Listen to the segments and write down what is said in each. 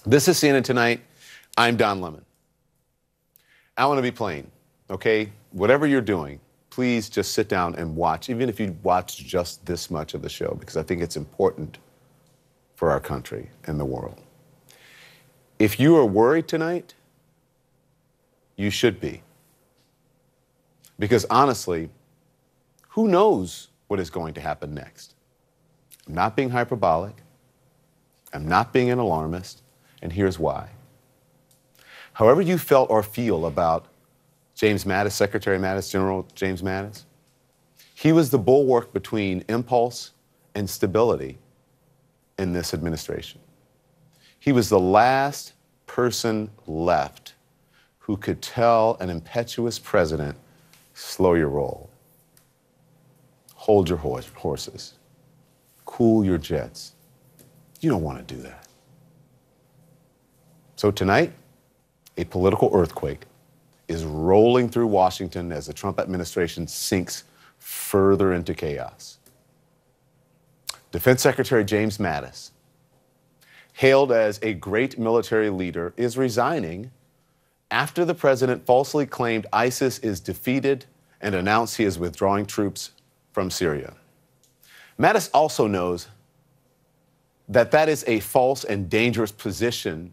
This is CNN Tonight. I'm Don Lemon. I want to be plain, okay? Whatever you're doing, please just sit down and watch, even if you watch just this much of the show, because I think it's important for our country and the world. If you are worried tonight, you should be. Because honestly, who knows what is going to happen next? I'm not being hyperbolic. I'm not being an alarmist. And here's why. However you felt or feel about James Mattis, Secretary Mattis, General James Mattis, he was the bulwark between impulse and stability in this administration. He was the last person left who could tell an impetuous president, slow your roll, hold your horses, cool your jets. You don't want to do that. So tonight, a political earthquake is rolling through Washington as the Trump administration sinks further into chaos. Defense Secretary James Mattis, hailed as a great military leader, is resigning after the president falsely claimed ISIS is defeated and announced he is withdrawing troops from Syria. Mattis also knows that that is a false and dangerous position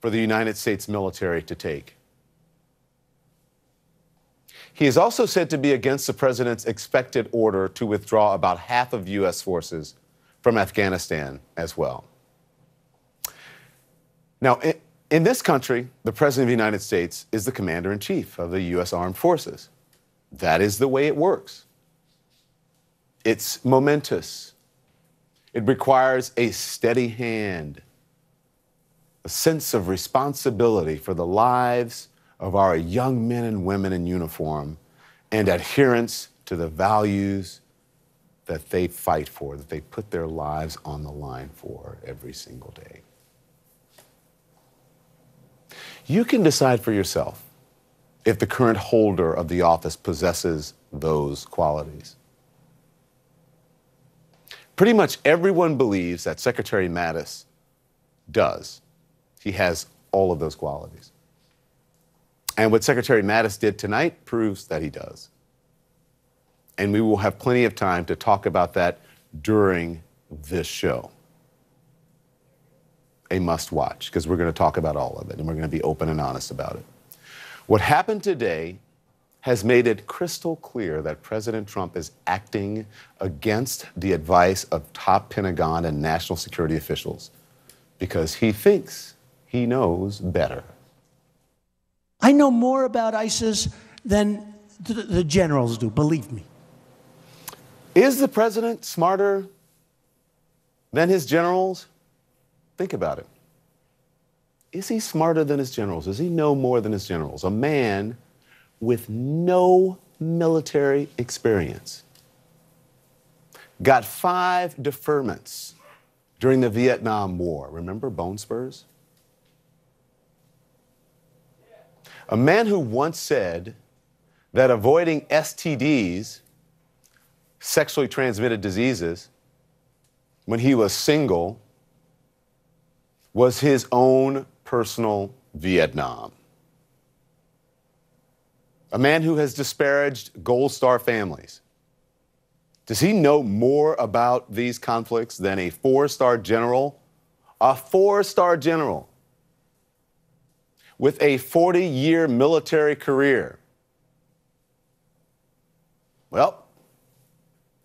for the United States military to take. He is also said to be against the president's expected order to withdraw about half of U.S. forces from Afghanistan as well. Now, in this country, the President of the United States is the Commander-in-Chief of the U.S. Armed Forces. That is the way it works. It's momentous. It requires a steady hand, a sense of responsibility for the lives of our young men and women in uniform, and adherence to the values that they fight for, that they put their lives on the line for every single day. You can decide for yourself if the current holder of the office possesses those qualities. Pretty much everyone believes that Secretary Mattis does. He has all of those qualities. And what Secretary Mattis did tonight proves that he does. And we will have plenty of time to talk about that during this show. A must watch, because we're going to talk about all of it and we're going to be open and honest about it. What happened today has made it crystal clear that President Trump is acting against the advice of top Pentagon and national security officials because he thinks he knows better. I know more about ISIS than the generals do, believe me. Is the president smarter than his generals? Think about it. Is he smarter than his generals? Does he know more than his generals? A man with no military experience got 5 deferments during the Vietnam War. Remember bone spurs? A man who once said that avoiding STDs, sexually transmitted diseases, when he was single, was his own personal Vietnam. A man who has disparaged Gold Star families. Does he know more about these conflicts than a 4-star general? A 4-star general with a 40-year military career. Well,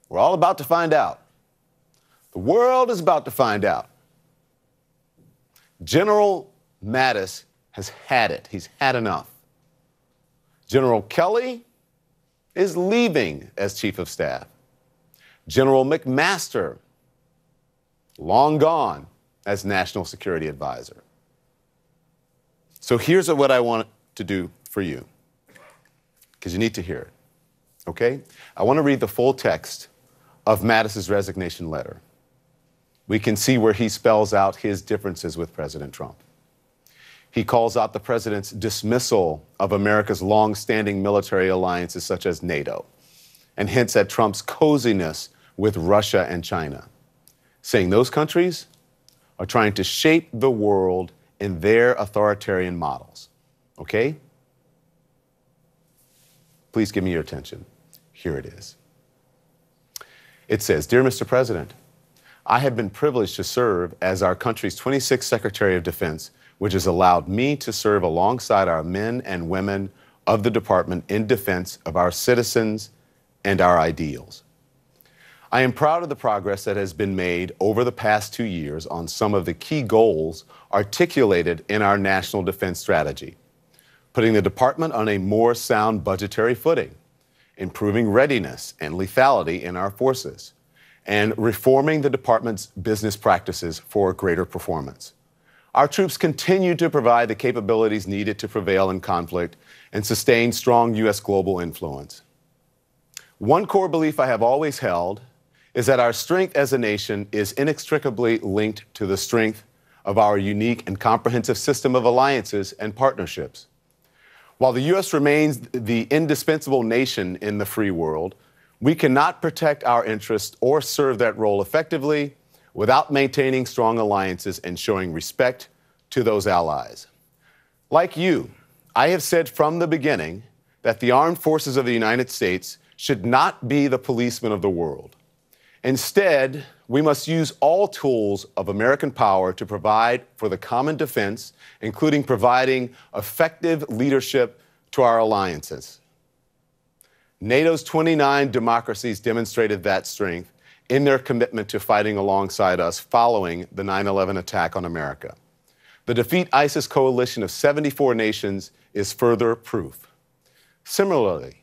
we're all about to find out. The world is about to find out. General Mattis has had it. He's had enough. General Kelly is leaving as Chief of Staff. General McMaster, long gone as National Security Advisor. So here's what I want to do for you, because you need to hear it, okay? I want to read the full text of Mattis's resignation letter. We can see where he spells out his differences with President Trump. He calls out the president's dismissal of America's long-standing military alliances such as NATO, and hints at Trump's coziness with Russia and China, saying those countries are trying to shape the world in their authoritarian models. Okay? Please give me your attention. Here it is. It says, "Dear Mr. President, I have been privileged to serve as our country's 26th Secretary of Defense, which has allowed me to serve alongside our men and women of the department in defense of our citizens and our ideals. I am proud of the progress that has been made over the past 2 years on some of the key goals articulated in our national defense strategy, putting the department on a more sound budgetary footing, improving readiness and lethality in our forces, and reforming the department's business practices for greater performance. Our troops continue to provide the capabilities needed to prevail in conflict and sustain strong U.S. global influence. One core belief I have always held is that our strength as a nation is inextricably linked to the strength of our unique and comprehensive system of alliances and partnerships. While the U.S. remains the indispensable nation in the free world, we cannot protect our interests or serve that role effectively without maintaining strong alliances and showing respect to those allies. Like you, I have said from the beginning that the armed forces of the United States should not be the policemen of the world. Instead, we must use all tools of American power to provide for the common defense, including providing effective leadership to our alliances. NATO's 29 democracies demonstrated that strength in their commitment to fighting alongside us following the 9/11 attack on America. The Defeat ISIS coalition of 74 nations is further proof. Similarly,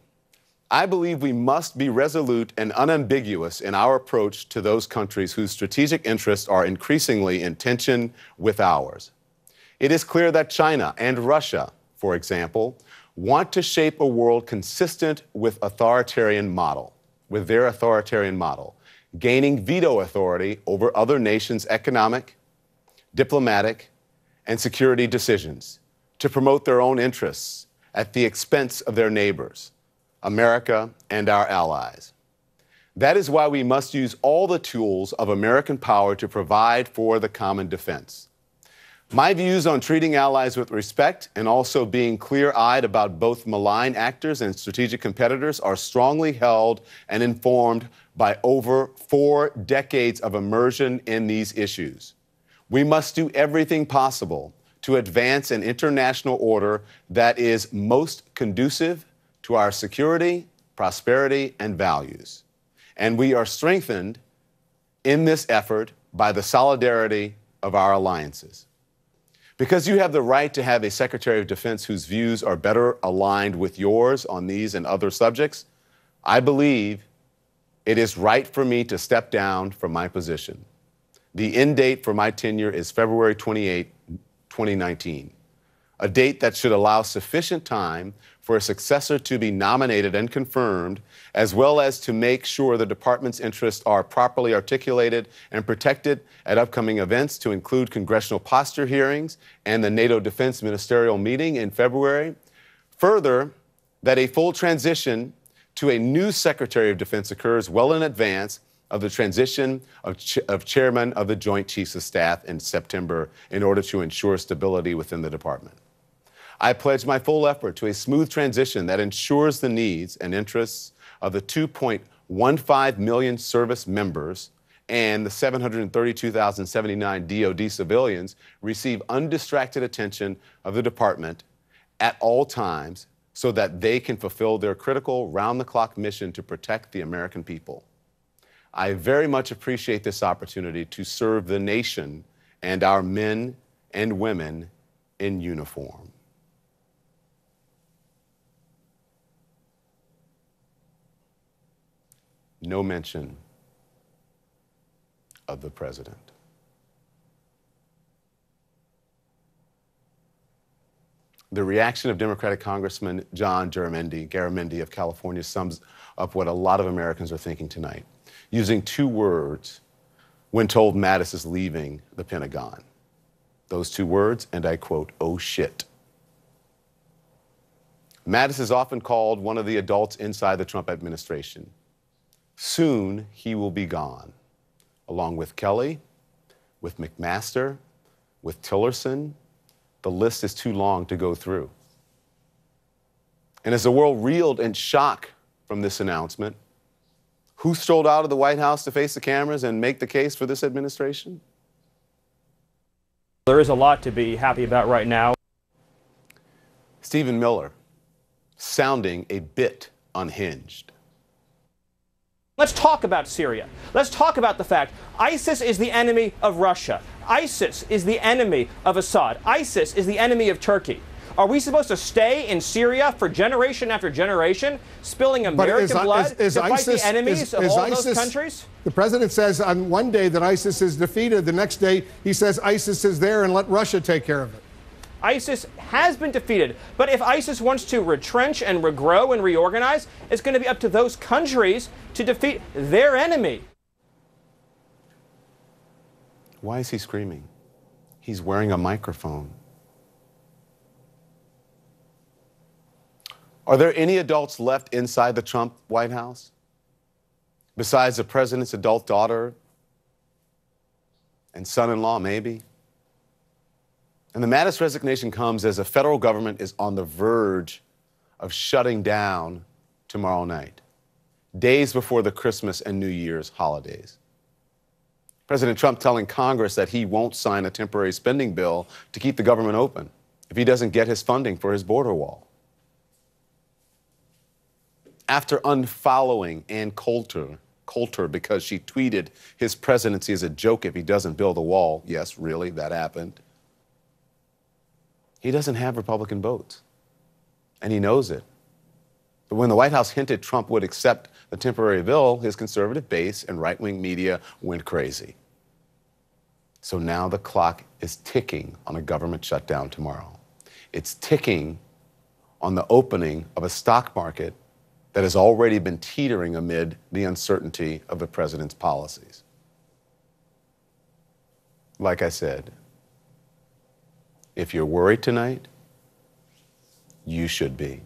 I believe we must be resolute and unambiguous in our approach to those countries whose strategic interests are increasingly in tension with ours. It is clear that China and Russia, for example, want to shape a world consistent with their authoritarian model, gaining veto authority over other nations' economic, diplomatic, and security decisions to promote their own interests at the expense of their neighbors, America and our allies. That is why we must use all the tools of American power to provide for the common defense. My views on treating allies with respect and also being clear-eyed about both malign actors and strategic competitors are strongly held and informed by over 4 decades of immersion in these issues. We must do everything possible to advance an international order that is most conducive to our security, prosperity, and values. And we are strengthened in this effort by the solidarity of our alliances. Because you have the right to have a Secretary of Defense whose views are better aligned with yours on these and other subjects, I believe it is right for me to step down from my position. The end date for my tenure is February 28, 2019, a date that should allow sufficient time for a successor to be nominated and confirmed, as well as to make sure the department's interests are properly articulated and protected at upcoming events, to include congressional posture hearings and the NATO Defense Ministerial meeting in February. Further, that a full transition to a new Secretary of Defense occurs well in advance of the transition of Chairman of the Joint Chiefs of Staff in September, in order to ensure stability within the department. I pledge my full effort to a smooth transition that ensures the needs and interests of the 2.15 million service members and the 732,079 DoD civilians receive undistracted attention of the department at all times, so that they can fulfill their critical round-the-clock mission to protect the American people. I very much appreciate this opportunity to serve the nation and our men and women in uniform. No mention of the president. The reaction of Democratic Congressman John Garamendi of California sums up what a lot of Americans are thinking tonight, using 2 words when told Mattis is leaving the Pentagon. Those 2 words, and I quote, "Oh shit." Mattis is often called one of the adults inside the Trump administration. Soon he will be gone, along with Kelly, with McMaster, with Tillerson, The list is too long to go through. And as the world reeled in shock from this announcement, who strolled out of the White House to face the cameras and make the case for this administration? There is a lot to be happy about right now. Stephen Miller, sounding a bit unhinged. Let's talk about Syria. Let's talk about the fact ISIS is the enemy of Russia. ISIS is the enemy of Assad. ISIS is the enemy of Turkey. Are we supposed to stay in Syria for generation after generation, spilling American blood to fight the enemies of all those countries? The president says on one day that ISIS is defeated. The next day he says ISIS is there and let Russia take care of it. ISIS has been defeated, but if ISIS wants to retrench and regrow and reorganize, it's going to be up to those countries to defeat their enemy. Why is he screaming? He's wearing a microphone. Are there any adults left inside the Trump White House? Besides the president's adult daughter and son-in-law, maybe? And the Mattis resignation comes as the federal government is on the verge of shutting down tomorrow night, days before the Christmas and New Year's holidays. President Trump telling Congress that he won't sign a temporary spending bill to keep the government open if he doesn't get his funding for his border wall. After unfollowing Ann Coulter because she tweeted his presidency is a joke if he doesn't build a wall. Yes, really, that happened. He doesn't have Republican votes, and he knows it. But when the White House hinted Trump would accept the temporary bill, his conservative base and right-wing media went crazy. So now the clock is ticking on a government shutdown tomorrow. It's ticking on the opening of a stock market that has already been teetering amid the uncertainty of the president's policies. Like I said, if you're worried tonight, you should be.